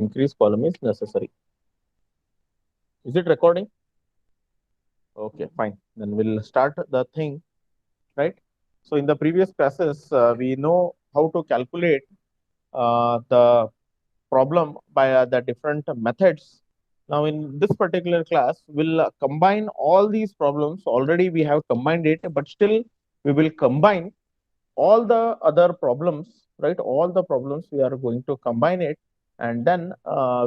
increase column is necessary. Is it recording? Okay, fine. Then we'll start the thing, right? So in the previous classes, we know how to calculate the problem by the different methods. Now in this particular class, we'll combine all these problems. Already we have combined it, but still we will combine all the other problems, right? All the problems we are going to combine it, and then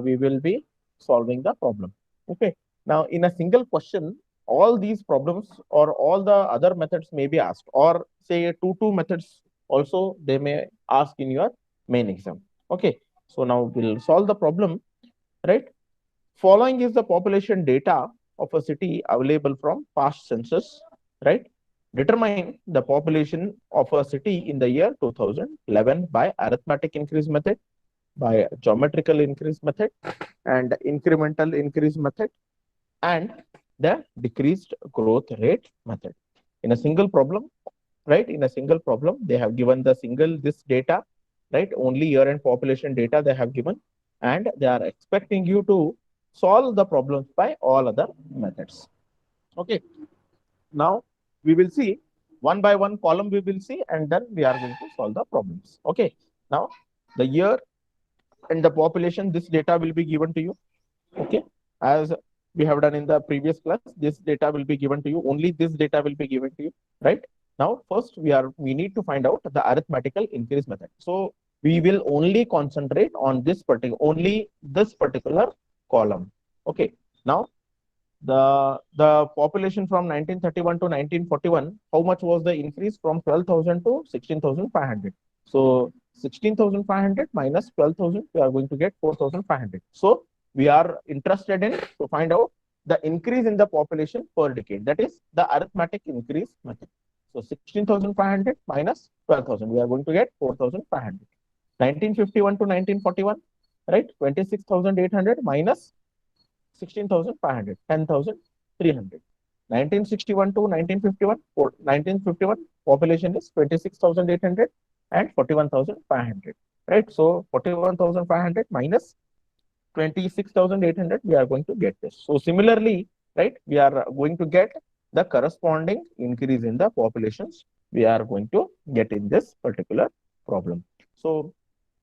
we will be solving the problem. Okay. Now, in a single question, all these problems or all the other methods may be asked, or say two methods also they may ask in your main exam. Okay. So now we'll solve the problem, right? Following is the population data of a city available from past census, right? Determine the population of a city in the year 2011 by arithmetic increase method, by geometrical increase method, and incremental increase method, and the decreased growth rate method. In a single problem, right? In a single problem, they have given the single this data, right? Only year and population data they have given, and they are expecting you to solve the problems by all other methods. Okay. Now we will see one by one column we will see, and then we are going to solve the problems. Okay. Now the year and the population, this data will be given to you. Okay. As we have done in the previous class, this data will be given to you. Only this data will be given to you, right? Now, first we need to find out the arithmetical increase method. So we will only concentrate on only this particular column. Okay. Now the population from 1931 to 1941, how much was the increase from 12,000 to 16,500? So 16,500 minus 12,000, we are going to get 4,500. So we are interested in to find out the increase in the population per decade. That is the arithmetic increase method. So 16,500 minus 12,000, we are going to get 4,500. 1951 to 1941, right? 26,800 minus 16,500, 10,300. 1961 to 1951, 1951 population is 26,800 and 41,500, right? So 41,500 minus 26,800, we are going to get this. So similarly, right, we are going to get the corresponding increase in the populations we are going to get in this particular problem. So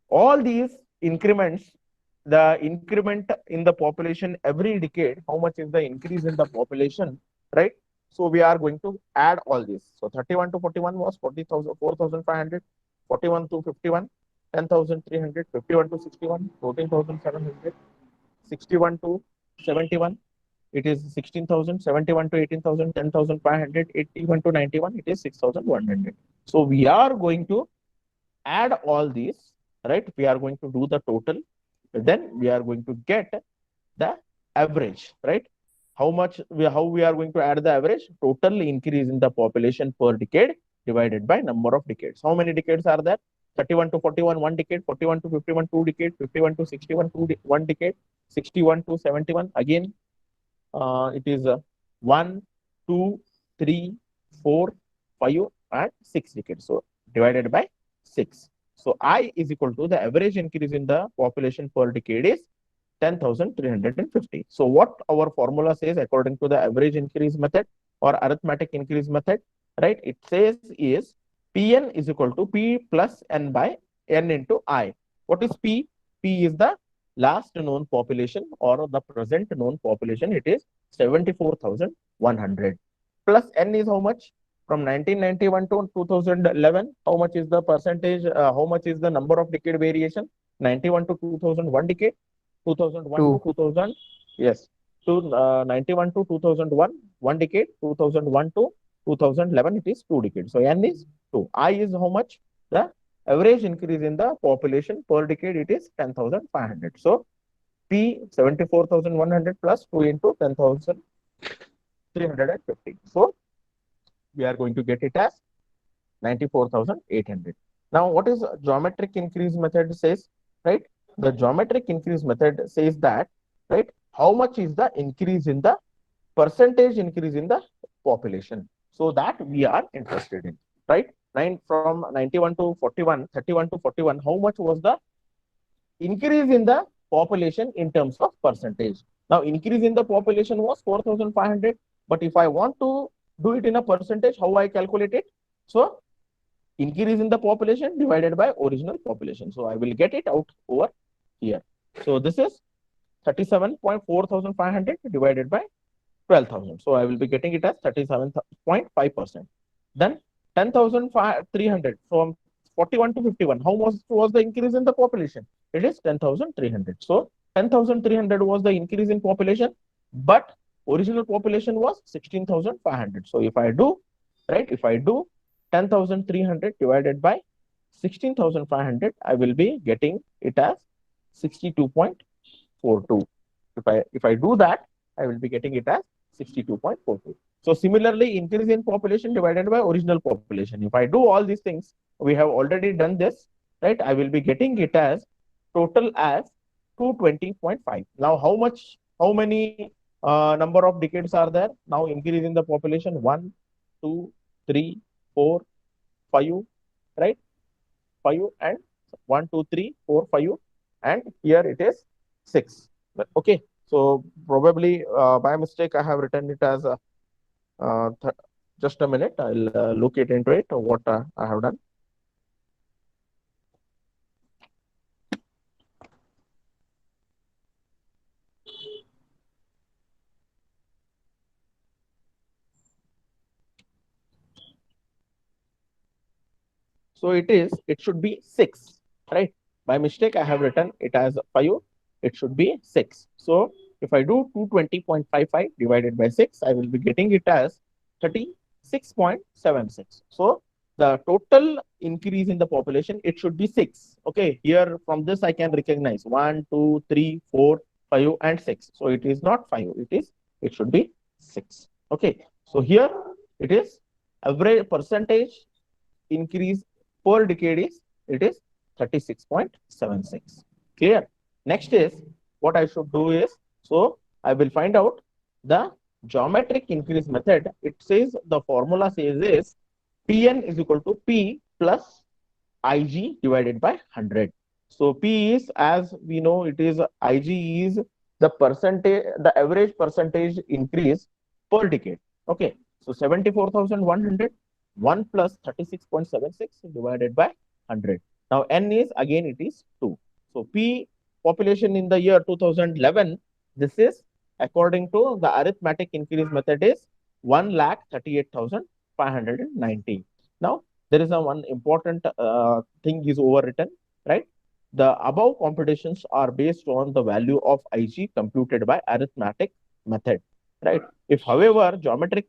all these increments, the increment in the population every decade, how much is the increase in the population, right? So we are going to add all this. So 31 to 41 was 40,000, 4,500, 41 to 51, 10,300, 51 to 61, 14,700, 61 to 71, it is 16,000, 71 to 18,000, 10,500, 81 to 91, it is 6,100. So we are going to add all these, right? We are going to do the total, then we are going to get the average, right? How we are going to add the average? Total increase in the population per decade divided by number of decades. How many decades are there? 31 to 41, 1 decade, 41 to 51, 2 decade, 51 to 61, 1 decade, 61 to 71, again, it is 1, 2, 3, 4, 5, and 6 decades. So divided by 6. So I is equal to the average increase in the population per decade is 10,350. So what our formula says according to the average increase method or arithmetic increase method, right? It says is Pn is equal to P plus N by N into I. What is P? P is the last known population or the present known population. It is 74,100. Plus N is how much? From 1991 to 2011, how much is the percentage? How much is the number of decade variation? 91 to 2001 decade, 2001 to 2. 2000. Yes, to 91 to 2001, 1 decade, 2001 to 2011, it is 2 decades. So N is 2. I is how much? The average increase in the population per decade, it is 10,500. So P 74,100 plus 2 into 10,350. So we are going to get it as 94,800. Now, what is geometric increase method says, right? The geometric increase method says that, right, how much is the increase in the percentage increase in the population. So that we are interested in, right? From 91 to 41, 31 to 41, how much was the increase in the population in terms of percentage. Now, increase in the population was 4,500, but if I want to do it in a percentage, how I calculate it? So, increase in the population divided by original population. So, I will get it out over here. So, this is 37.4500 divided by 12,000. So, I will be getting it as 37.5%. Then 10,300 from 41 to 51. How much was the increase in the population? It is 10,300. So 10,300 was the increase in population, but original population was 16,500. So if I do, right, if I do 10,300 divided by 16,500, I will be getting it as 62.42. If I do that, I will be getting it as 62.42. So similarly, increase in population divided by original population. If I do all these things, we have already done this, right? I will be getting it as total as 220.5. Now, how many number of decades are there? Now, increase in the population 1, 2, 3, 4, 5, right? 5 and 1, 2, 3, 4, 5, and here it is 6. Okay, so probably by mistake I have written it as just a minute. I'll look it into it what I have done. So it should be 6, right? By mistake, I have written it as 5. It should be 6. So if I do 220.55 divided by 6, I will be getting it as 36.76. So the total increase in the population, it should be 6. Okay, here from this I can recognize 1, 2, 3, 4, 5, and 6. So it is not 5. It should be 6. Okay, so here it is average percentage increase per decade is, it is 36.76. Clear? Next is what I should do is, so I will find out the geometric increase method. It says the formula says is Pn is equal to P plus Ig divided by 100. So P is, as we know, it is Ig is the percentage, the average percentage increase per decade. Okay, so 74,100. 1 plus 36.76 divided by 100. Now, N is again it is 2. So, P population in the year 2011, this is according to the arithmetic increase method is 1,38,590. Now, there is a one important thing is overwritten, right? The above computations are based on the value of Ig computed by arithmetic method, right? If, however, geometric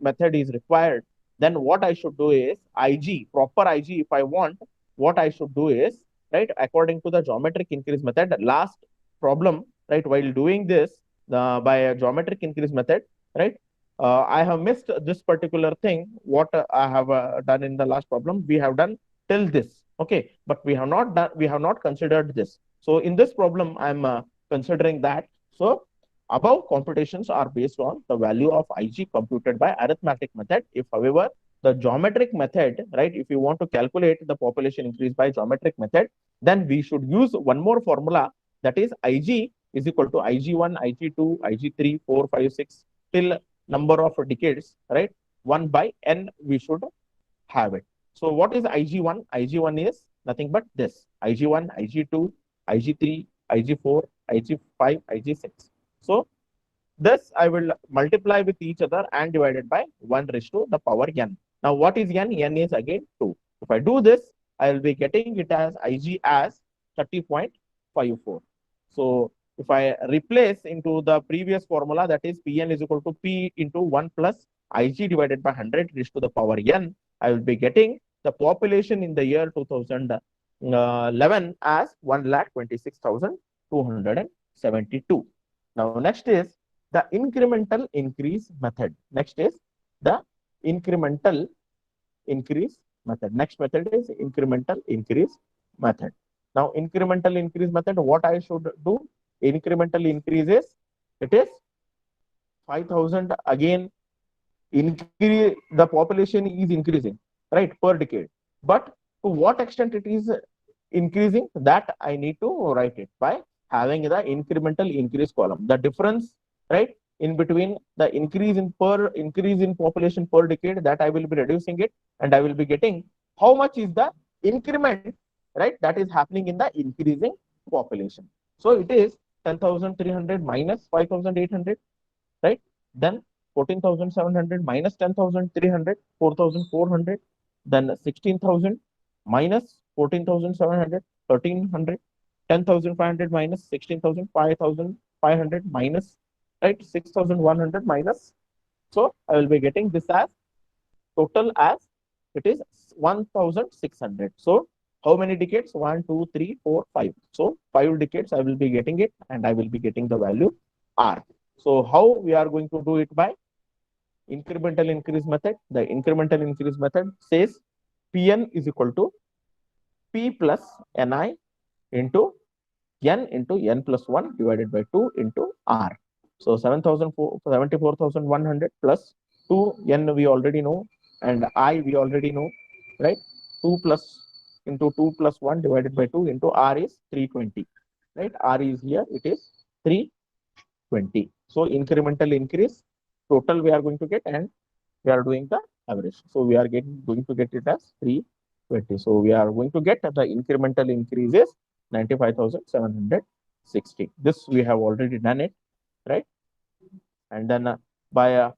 method is required, then what I should do is Ig, proper Ig, if I want, what I should do is, right, according to the geometric increase method, last problem, right, while doing this by a geometric increase method, right, I have missed this particular thing. What I have done in the last problem, we have done till this, okay, but we have not considered this. So in this problem, I'm considering that. So above computations are based on the value of Ig computed by arithmetic method. If, however, the geometric method, right, if you want to calculate the population increase by geometric method, then we should use one more formula, that is Ig is equal to Ig1, Ig2, Ig3, 4, 5, 6 till number of decades, right? 1 by n we should have it. So what is Ig1? Ig1 is nothing but this: Ig1, Ig2, Ig3, Ig4, Ig5, Ig6. So this I will multiply with each other and divided by 1 raised to the power n. Now what is n? N is again 2. If I do this, I will be getting it as Ig as 30.54. So if I replace into the previous formula, that is Pn is equal to P into 1 plus Ig divided by 100 raised to the power n, I will be getting the population in the year 2011 as 1,26,272. Now, next is the incremental increase method. Next is the incremental increase method. Next method is incremental increase method. Now, incremental increase method, what I should do? Incremental increase is, it is 5,000 again. Increase, the population is increasing, right, per decade. But to what extent it is increasing, that I need to write it by having the incremental increase column. The difference, right, in between the increase in population per decade, that I will be reducing it, and I will be getting how much is the increment, right, that is happening in the increasing population. So it is 10,300 minus 5,800, right? Then 14,700 minus 10,300, 4,400. Then 16,000 minus 14,700, 1,300. 10,500 minus 16,000, 5,500 minus, right, 6,100 minus. So I will be getting this as total as it is 1,600. So how many decades? 1, 2, 3, 4, 5. So 5 decades I will be getting it, and I will be getting the value R. So how we are going to do it? By incremental increase method. The incremental increase method says Pn is equal to P plus Ni into n plus 1 divided by 2 into R. So 74,100 plus 2 n we already know, and I we already know, right? 2 plus into 2 plus 1 divided by 2 into R is 320, right? R is here, it is 320. So incremental increase total we are going to get, and we are doing the average. So we are going to get it as 320. So we are going to get the incremental increase is 95,760. This we have already done it, right? And then by a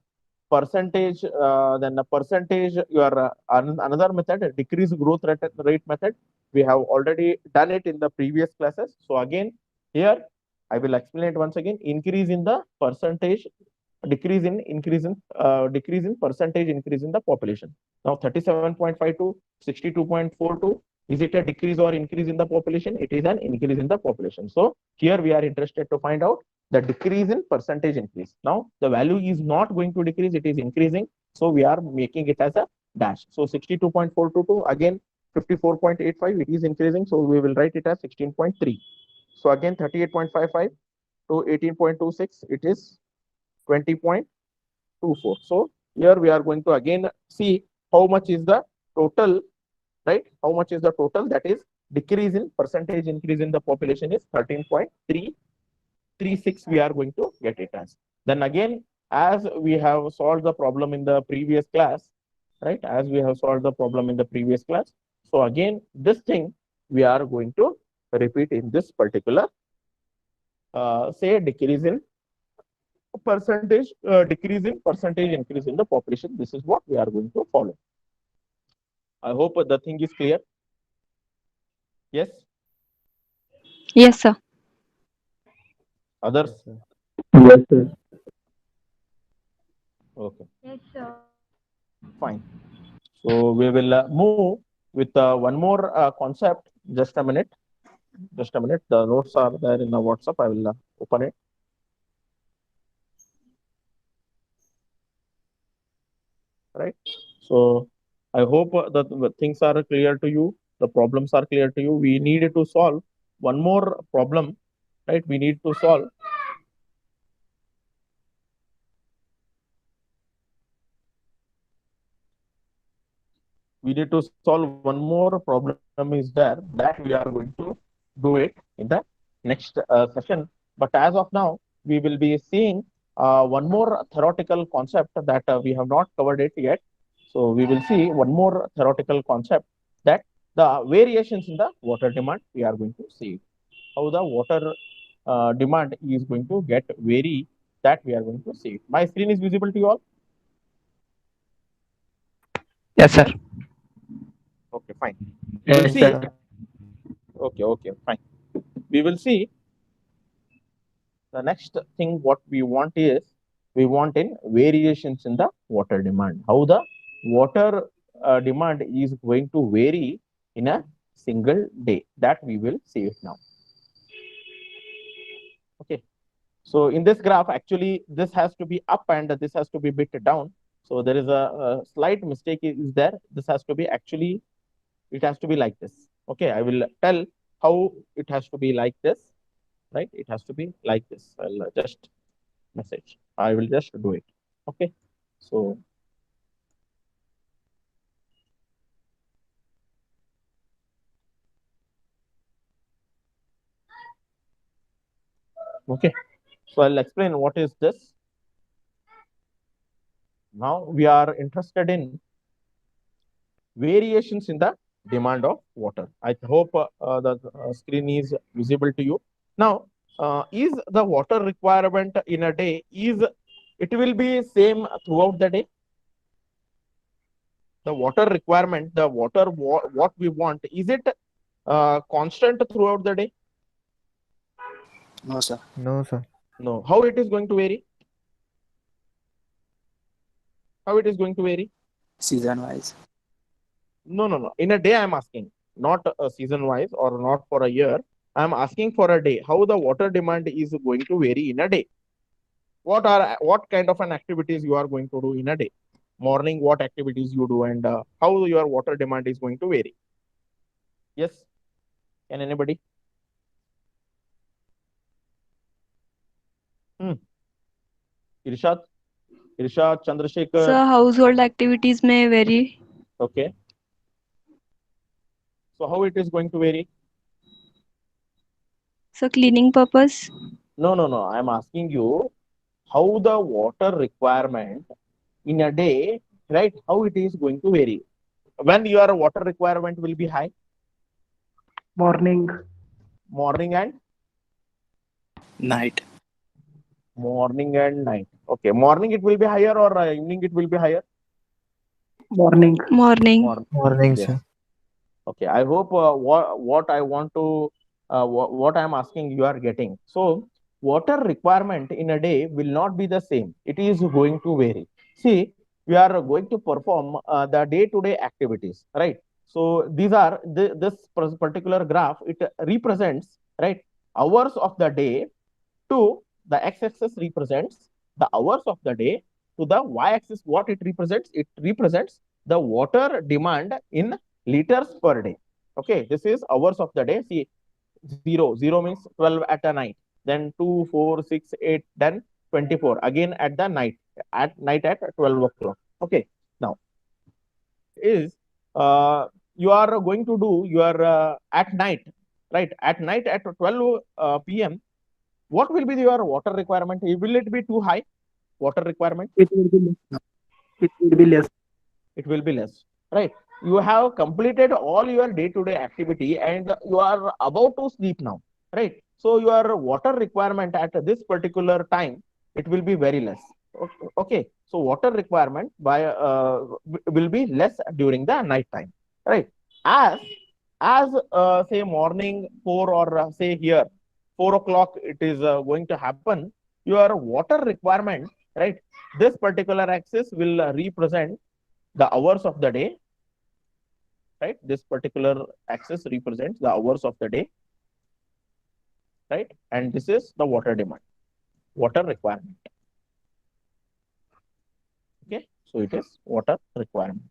percentage, then a percentage, your another method, decrease growth rate method. We have already done it in the previous classes. So again, here I will explain it once again. Increase in the percentage, decrease in percentage increase in the population. Now 37.5 to 62.42. Is it a decrease or increase in the population? It is an increase in the population. So here we are interested to find out the decrease in percentage increase. Now the value is not going to decrease, it is increasing. So we are making it as a dash. So 62.422, again 54.85, it is increasing. So we will write it as 16.3. So again 38.55 to 18.26, it is 20.24. So here we are going to again see how much is the total, right? How much is the total? That is decrease in percentage increase in the population is 13.336. We are going to get it as. Then again, as we have solved the problem in the previous class, right? As we have solved the problem in the previous class. So again, this thing we are going to repeat in this particular, say decrease in percentage, decrease in percentage increase in the population. This is what we are going to follow. I hope the thing is clear. Yes. Yes, sir. Others? Yes, sir. Okay. Yes, sir. Fine. So we will move with one more concept. Just a minute. Just a minute. The notes are there in the WhatsApp. I will open it. Right. So I hope that the things are clear to you. The problems are clear to you. We need to solve one more problem, right? We need to solve. We need to solve one more problem is there that we are going to do it in the next session. But as of now, we will be seeing one more theoretical concept that we have not covered it yet. So we will see one more theoretical concept, that the variations in the water demand, we are going to see how the water demand is going to get vary, that we are going to see. My screen is visible to you all? Yes, sir. Okay, fine. We will Yes, see. sir. Okay, fine. We will see the next thing. What we want is, we want in variations in the water demand. How the water demand is going to vary in a single day. That we will see it now. Okay. So in this graph, actually, this has to be up and this has to be bit down. So there is a slight mistake is there. This has to be actually, it has to be like this. Okay, I will tell how it has to be like this, right? It has to be like this. I'll just message. I will just do it. Okay. So Okay, so I'll explain what is this. Now we are interested in variations in the demand of water. I hope the screen is visible to you. Now, is the water requirement in a day, is it will be same throughout the day? The water requirement, the water what we want, is it constant throughout the day? No, sir. No, sir. No. How it is going to vary? How it is going to vary? Season wise. No. In a day, I'm asking, not season wise or not for a year. I'm asking for a day. How the water demand is going to vary in a day? What kind of an activities you are going to do in a day? Morning, what activities you do, and how your water demand is going to vary? Yes. Can anybody? Irshad, Chandrasekhar. Sir, household activities may vary. Okay. So how it is going to vary? So cleaning purpose. No. I'm asking you how the water requirement in a day, right? How it is going to vary? When your water requirement will be high? Morning. Morning and Night. morning and night. Okay. Morning it will be higher or evening it will be higher? Morning. Morning. Morning, Yes. sir. Okay. I hope what I want to what I'm asking you are getting. So water requirement in a day will not be the same. It is going to vary. See, we are going to perform the day-to-day activities, right? So these are this particular graph. It represents, right, hours of the day. To the x-axis represents the hours of the day. To the y-axis, what it represents? It represents the water demand in liters per day. Okay, this is hours of the day. See, 0 means 12 at a night, then 2, 4, 6, 8, then 24 again at the night, at 12 o'clock. Okay, now is you are going to do your at night, right? At night at 12 p.m. what will be your water requirement? Will it be too high? Water requirement? It will be less. It will be less. It will be less, right? You have completed all your day-to-day activity and you are about to sleep now, right? So your water requirement at this particular time, it will be very less. Okay. So water requirement will be less during the night time, right? As say morning 4 or say here 4 o'clock it is going to happen, your water requirement, right? This particular axis will represent the hours of the day, right? This particular axis represents the hours of the day, right? And this is the water demand, water requirement. Okay, so it is water requirement.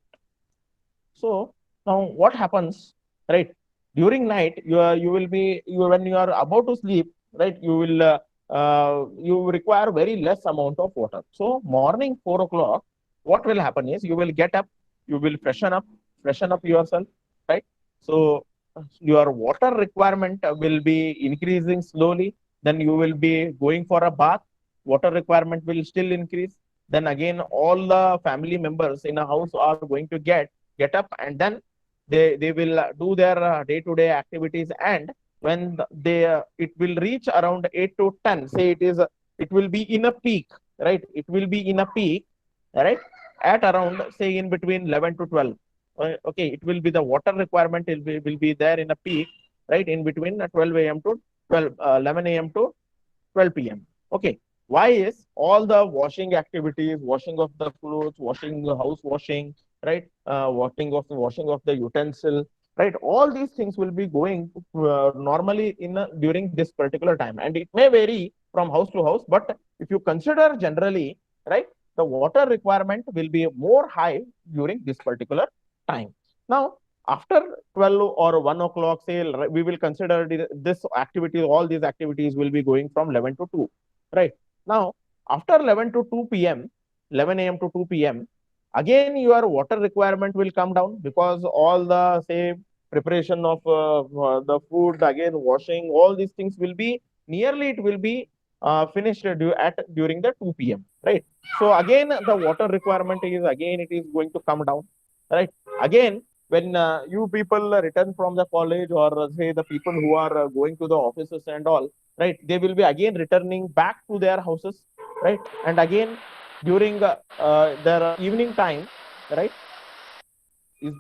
So now what happens, right? During night, you will be when you are about to sleep, right? You require very less amount of water. So morning 4 o'clock, what will happen is you will get up, you will freshen up yourself, right? So your water requirement will be increasing slowly. Then you will be going for a bath. Water requirement will still increase. Then again, all the family members in a house are going to get up, and then they will do their day-to-day activities. And when it will reach around 8 to 10, say it will be in a peak, right? It will be in a peak, right? At around say in between 11 to 12. Okay, it will be the water requirement will be there in a peak, right? In between 12 a.m. to 11 a.m. to 12 p.m. Okay. Why is all the washing activities, washing of the clothes, washing the house washing, right? Washing of the utensil, right? All these things will be going normally during this particular time, and it may vary from house to house. But if you consider generally, right, the water requirement will be more high during this particular time. Now, after 12 or 1 o'clock, say we will consider this activity, all these activities will be going from 11 to 2, right? Now, after 11 to 2 p.m., 11 a.m. to 2 p.m., again your water requirement will come down because all the say preparation of the food, again washing, all these things will be nearly it will be finished during the 2 p.m. Right. So again, the water requirement is again it is going to come down. Right. Again, when you people return from the college, or say the people who are going to the offices and all, right, they will be again returning back to their houses, right, and again during their evening time, right, is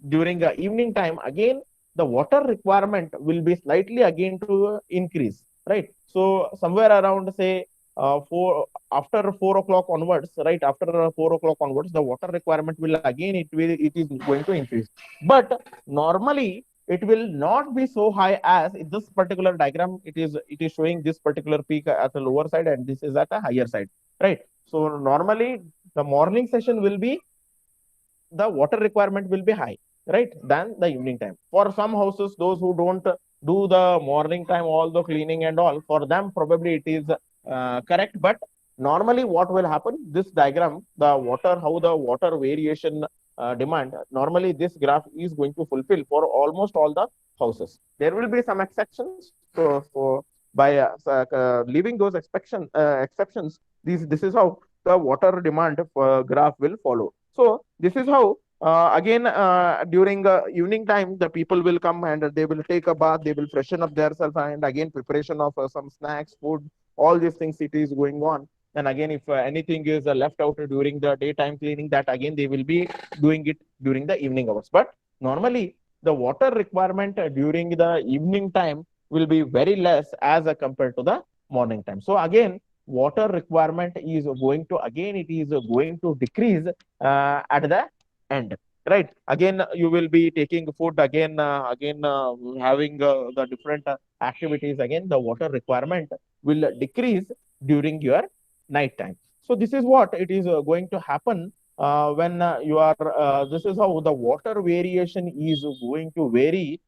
during evening time, again the water requirement will be slightly again to increase, right. So somewhere around, say, 4 after 4 o'clock onwards, right, after 4 o'clock onwards, the water requirement will again it is going to increase. But normally it will not be so high as in this particular diagram. It is showing this particular peak at the lower side, and this is at a higher side, right. So normally the morning session will be, the water requirement will be high, right, than the evening time. For some houses, those who don't do the morning time, all the cleaning and all, for them probably it is correct. But normally, what will happen? This diagram, the water, how the water variation demand, normally this graph is going to fulfill for almost all the houses. There will be some exceptions. So, by leaving those exceptions, this is how the water demand graph will follow. So this is how again during evening time the people will come and they will take a bath, they will freshen up themselves, and again preparation of some snacks, food, all these things it is going on. And again, if anything is left out during the daytime cleaning, that again they will be doing it during the evening hours. But normally the water requirement during the evening time will be very less as compared to the morning time. So again, water requirement is going to, again it is going to decrease at the end, right. Again you will be taking food, again having the different activities, again the water requirement will decrease during your night time. So this is what it is going to happen when you are this is how the water variation is going to vary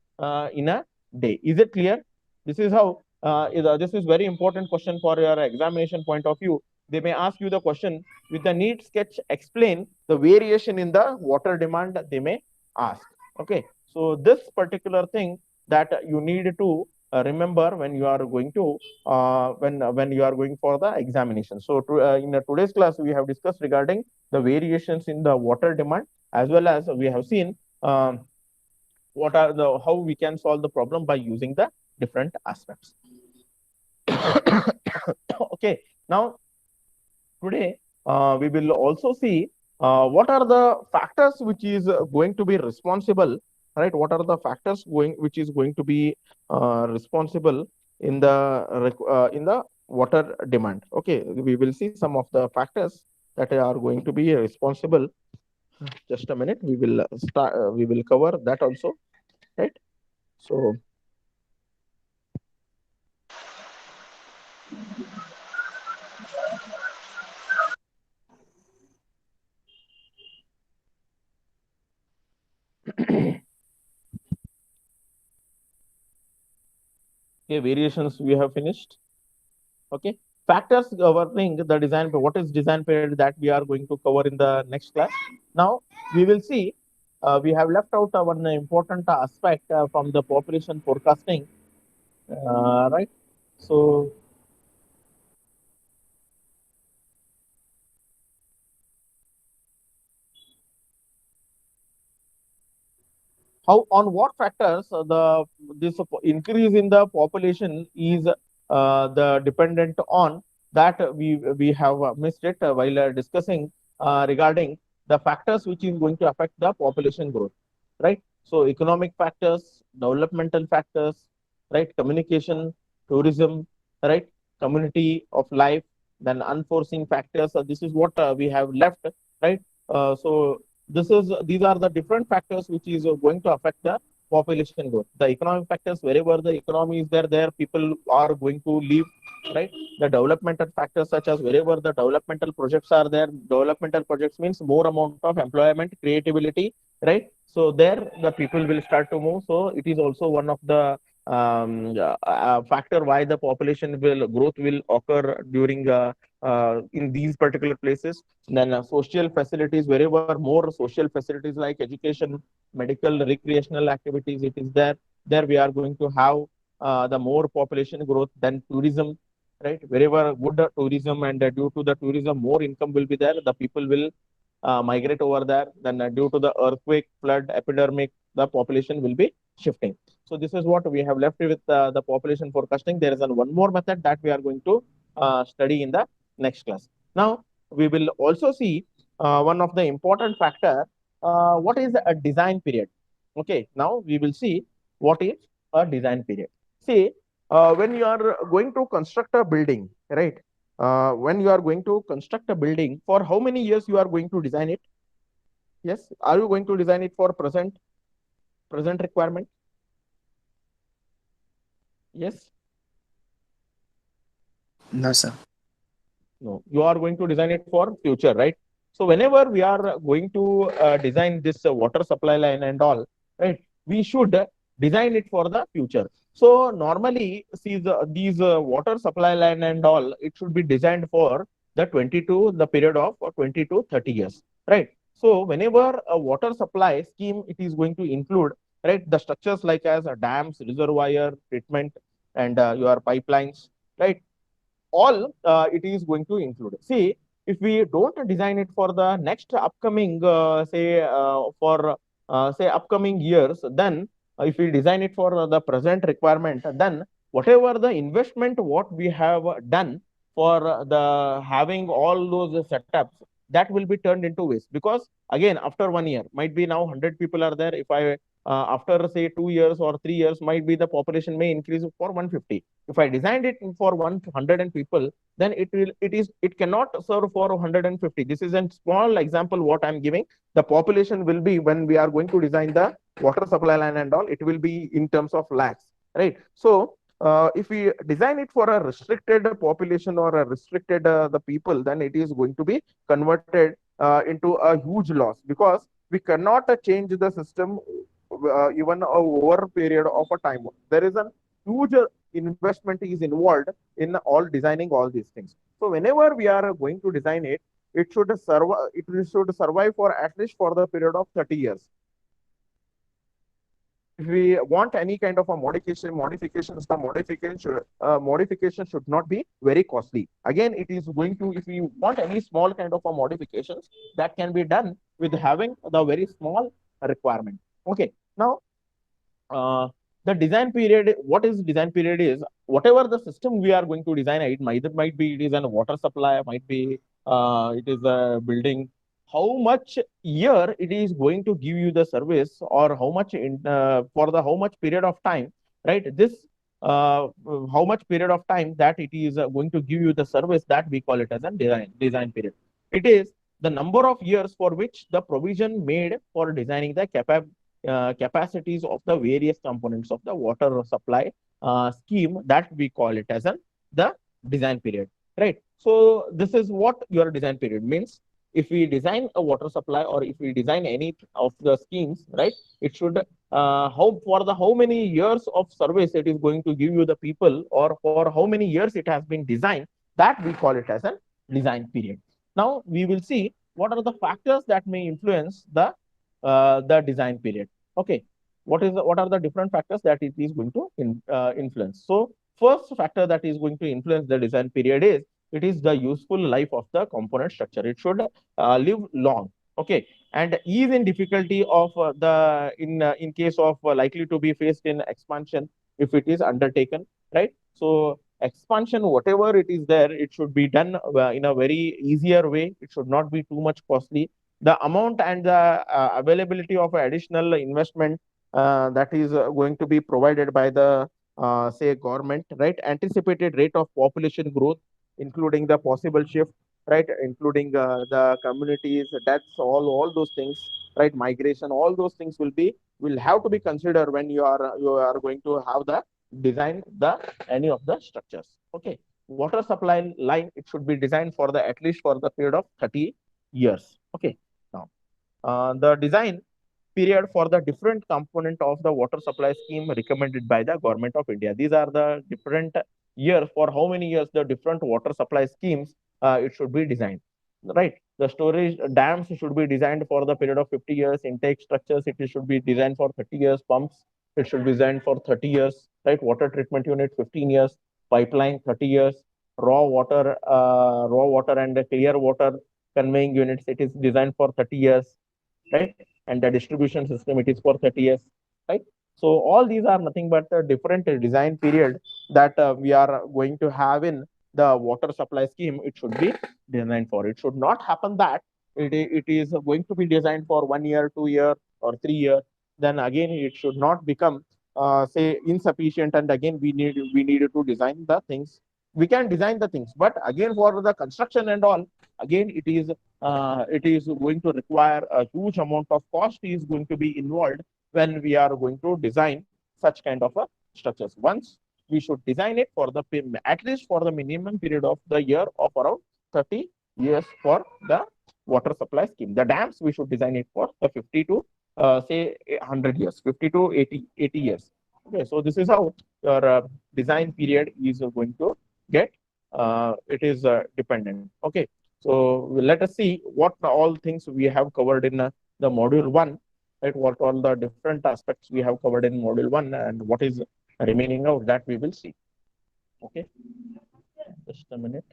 in a day. Is it clear? This is how this is very important question for your examination point of view. They may ask you the question with the neat sketch, explain the variation in the water demand, they may ask. Okay, so this particular thing that you need to remember when you are going to when you are going for the examination. So in today's class we have discussed regarding the variations in the water demand, as well as we have seen what are the how we can solve the problem by using the different aspects. Okay, now today we will also see what are the factors which is going to be responsible, right? What are the factors which is going to be responsible in the water demand? Okay, we will see some of the factors that are going to be responsible. Just a minute, we will start. We will cover that also, right? So. Okay, variations we have finished. Okay, factors governing the design. What is design period, that we are going to cover in the next class. Now we will see. We have left out one important aspect from the population forecasting, right? So how, on what factors the this increase in the population is the dependent on, that we have missed it while discussing regarding the factors which is going to affect the population growth, right? So economic factors, developmental factors, right, communication, tourism, right, community of life, then unforeseen factors. So this is what we have left, right? So these are the different factors which is going to affect the population growth. The economic factors, wherever the economy is there people are going to live, right? The developmental factors, such as wherever the developmental projects are there, developmental projects means more amount of employment, creativity, right? So there the people will start to move. So it is also one of the factor why the population will growth will occur during in these particular places. Then social facilities, wherever more social facilities like education, medical, recreational activities, it is there. There we are going to have the more population growth. Then tourism, right? Wherever good tourism and due to the tourism, more income will be there. The people will migrate over there. Then due to the earthquake, flood, epidemic, the population will be shifting. So this is what we have left with the population forecasting. There is one more method that we are going to study in the next class. Now we will also see one of the important factor. What is a design period? Okay. Now we will see what is a design period. See, when you are going to construct a building, right? When you are going to construct a building, for how many years you are going to design it? Yes, are you going to design it for present requirement? Yes, No, sir. no, you are going to design it for future, right? So whenever we are going to design this water supply line and all, right, we should design it for the future. So normally, see these water supply line and all, it should be designed for the the period of 20 to 30 years, right? So whenever a water supply scheme, it is going to include, right, the structures like as dams, reservoir, treatment, and your pipelines, right? All it is going to include. See, if we don't design it for the next upcoming, say upcoming years, then if we design it for the present requirement, then whatever the investment what we have done for the having all those setups, that will be turned into waste. Because again, after 1 year, might be now 100 people are there. If I after say 2 years or 3 years, might be the population may increase for 150. If I designed it for 100 people, then it cannot serve for 150. This is a small example what I'm giving. The population will be, when we are going to design the water supply line and all, it will be in terms of lakhs, right? So if we design it for a restricted population or a restricted the people, then it is going to be converted into a huge loss, because we cannot change the system even over a period of a time. There is a huge investment is involved in all designing all these things. So whenever we are going to design it, it should survive for at least for the period of 30 years. If we want any kind of a modifications, the modification should not be very costly. Again, it is going to, if we want any small kind of a modifications, that can be done with having the very small requirement. Okay. Now, the design period, what is design period is, whatever the system we are going to design, it might be it is a water supply, might be it is a building. How much year it is going to give you the service, or how much for the how much period of time, right? This how much period of time that it is going to give you the service, that we call it as a design period. It is the number of years for which the provision made for designing the capacities of the various components of the water supply scheme, that we call it as the design period, right? So this is what your design period means. If we design a water supply, or if we design any of the schemes, right, it should how many years of service it is going to give you the people, or for how many years it has been designed, that we call it as a design period. Now we will see what are the factors that may influence the design period. Okay, what are the different factors that it is going to influence? So first factor that is going to influence the design period is, it is the useful life of the component structure. It should live long. Okay, and ease in difficulty of in case of likely to be faced in expansion, if it is undertaken, right? So expansion, whatever it is there, it should be done in a very easier way. It should not be too much costly. The amount and the availability of additional investment that is going to be provided by the say government, right? Anticipated rate of population growth, including the possible shift, right? Including the communities, that's all those things, right? Migration, all those things will have to be considered when you are going to have the design the any of the structures. Okay, water supply line, it should be designed for the at least for the period of 30 years. Okay, now the design period for the different component of the water supply scheme recommended by the government of India. These are the different years, for how many years the different water supply schemes it should be designed, right? The storage dams should be designed for the period of 50 years. Intake structures, it should be designed for 30 years. Pumps, it should be designed for 30 years, right? Water treatment unit, 15 years. Pipeline, 30 years. raw water and clear water conveying units. It is designed for 30 years, right? And the distribution system, it is for 30 years, right? So all these are nothing but a different design period that we are going to have in the water supply scheme. It should be designed for. It should not happen that it is going to be designed for 1 year, 2 year, or 3 year. Then again, it should not become say insufficient. And again, we need to design the things. We can design the things, but again for the construction and all, again it is going to require a huge amount of cost is going to be involved when we are going to design such kind of a structures. Once we should design it for the at least for the minimum period of the year of around 30 years for the water supply scheme. The dams we should design it for the 50 to say 100 years, 50 to 80 years. Okay, so this is how your design period is going to get. It is dependent. Okay, so let us see what all things we have covered in the module 1, right? What all the different aspects we have covered in module 1 and what is remaining out, that we will see. Okay, just a minute.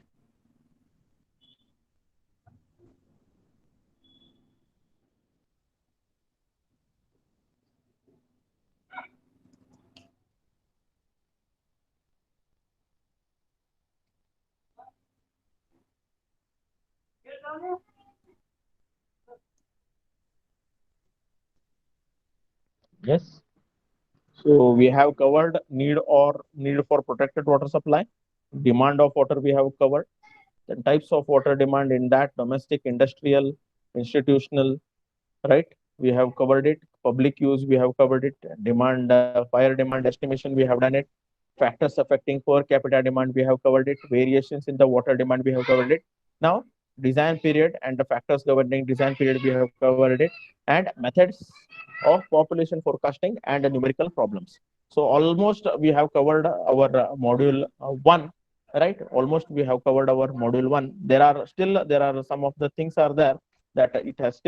Yes. So we have covered need for protected water supply, demand of water we have covered, the types of water demand in that domestic, industrial, institutional, right? We have covered it. Public use we have covered it. Demand, fire demand estimation we have done it. Factors affecting per capita demand we have covered it. Variations in the water demand we have covered it. Now design period and the factors governing design period we have covered it, and methods of population forecasting and numerical problems. So almost we have covered our module 1, right? Almost we have covered our module 1. There are some of the things are there that it has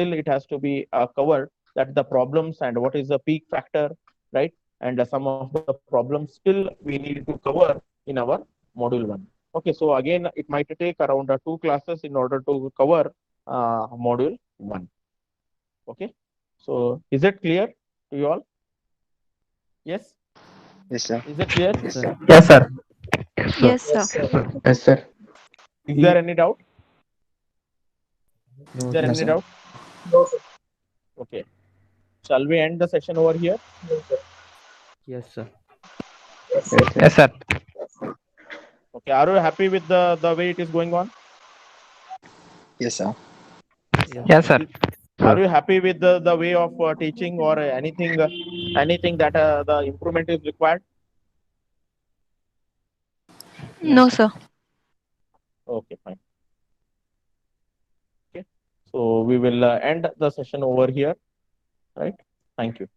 to be covered, that the problems and what is the peak factor, right? And some of the problems still we need to cover in our module 1. Okay, so again, it might take around 2 classes in order to cover module 1. Okay, so is it clear to you all? Yes? Yes, sir. Is it clear? Yes, sir. Yes, sir. Yes, sir. Yes, sir. Is there any doubt? No, Is there No, any sir. doubt? Okay. Shall we end the session over here? yes, sir. Yes, sir. Okay. Are you happy with the way it is going on? Yes, sir. Yes, sir. Are you happy with the way of teaching or anything that the improvement is required? No, sir. Okay, fine. Okay. So we will end the session over here, right? Thank you.